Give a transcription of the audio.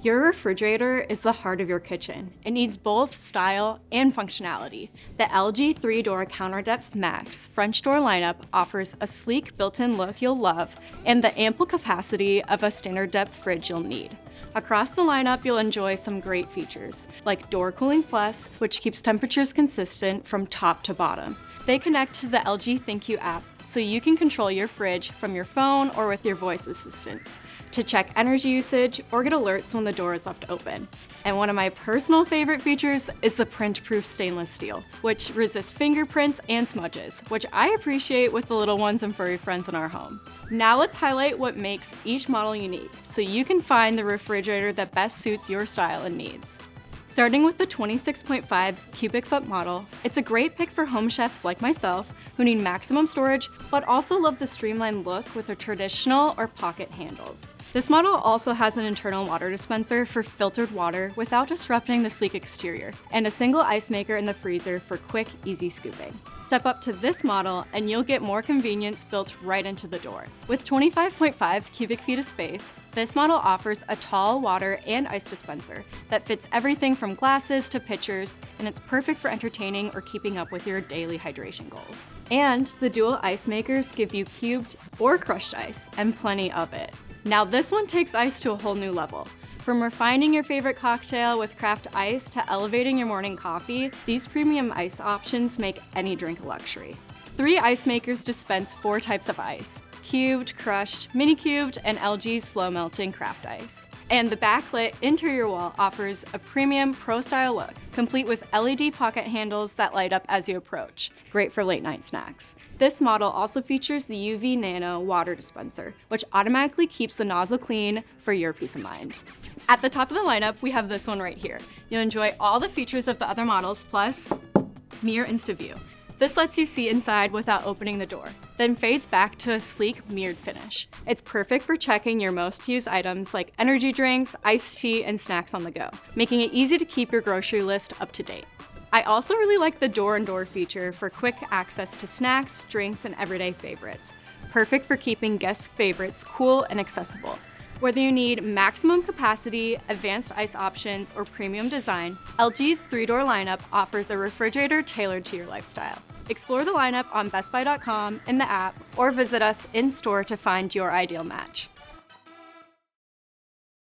Your refrigerator is the heart of your kitchen. It needs both style and functionality. The LG 3-door Counter Depth Max French door lineup offers a sleek built-in look you'll love and the ample capacity of a standard depth fridge you'll need. Across the lineup, you'll enjoy some great features, like Door Cooling Plus, which keeps temperatures consistent from top to bottom. They connect to the LG ThinQ app, so you can control your fridge from your phone or with your voice assistants to check energy usage or get alerts when the door is left open. And one of my personal favorite features is the print-proof stainless steel, which resists fingerprints and smudges, which I appreciate with the little ones and furry friends in our home. Now let's highlight what makes each model unique, so you can find the refrigerator that best suits your style and needs. Starting with the 26.5 cubic foot model, it's a great pick for home chefs like myself who need maximum storage but also love the streamlined look with the traditional or pocket handles. This model also has an internal water dispenser for filtered water without disrupting the sleek exterior, and a single ice maker in the freezer for quick, easy scooping. Step up to this model and you'll get more convenience built right into the door. With 25.5 cubic feet of space, this model offers a tall water and ice dispenser that fits everything from glasses to pitchers, and it's perfect for entertaining or keeping up with your daily hydration goals. And the dual ice makers give you cubed or crushed ice, and plenty of it. Now this one takes ice to a whole new level. From refining your favorite cocktail with craft ice to elevating your morning coffee, these premium ice options make any drink a luxury. 3 ice makers dispense 4 types of ice: cubed, crushed, mini cubed, and LG's slow melting craft ice. And the backlit interior wall offers a premium pro style look, complete with LED pocket handles that light up as you approach. Great for late night snacks. This model also features the UV Nano water dispenser, which automatically keeps the nozzle clean for your peace of mind. At the top of the lineup, we have this one right here. You'll enjoy all the features of the other models, plus Mirror Insta View. This lets you see inside without opening the door, then fades back to a sleek mirrored finish. It's perfect for checking your most used items like energy drinks, iced tea, and snacks on the go, making it easy to keep your grocery list up to date. I also really like the door-and-door feature for quick access to snacks, drinks, and everyday favorites. Perfect for keeping guests' favorites cool and accessible. Whether you need maximum capacity, advanced ice options, or premium design, LG's 3-door lineup offers a refrigerator tailored to your lifestyle. Explore the lineup on bestbuy.com, in the app, or visit us in store to find your ideal match.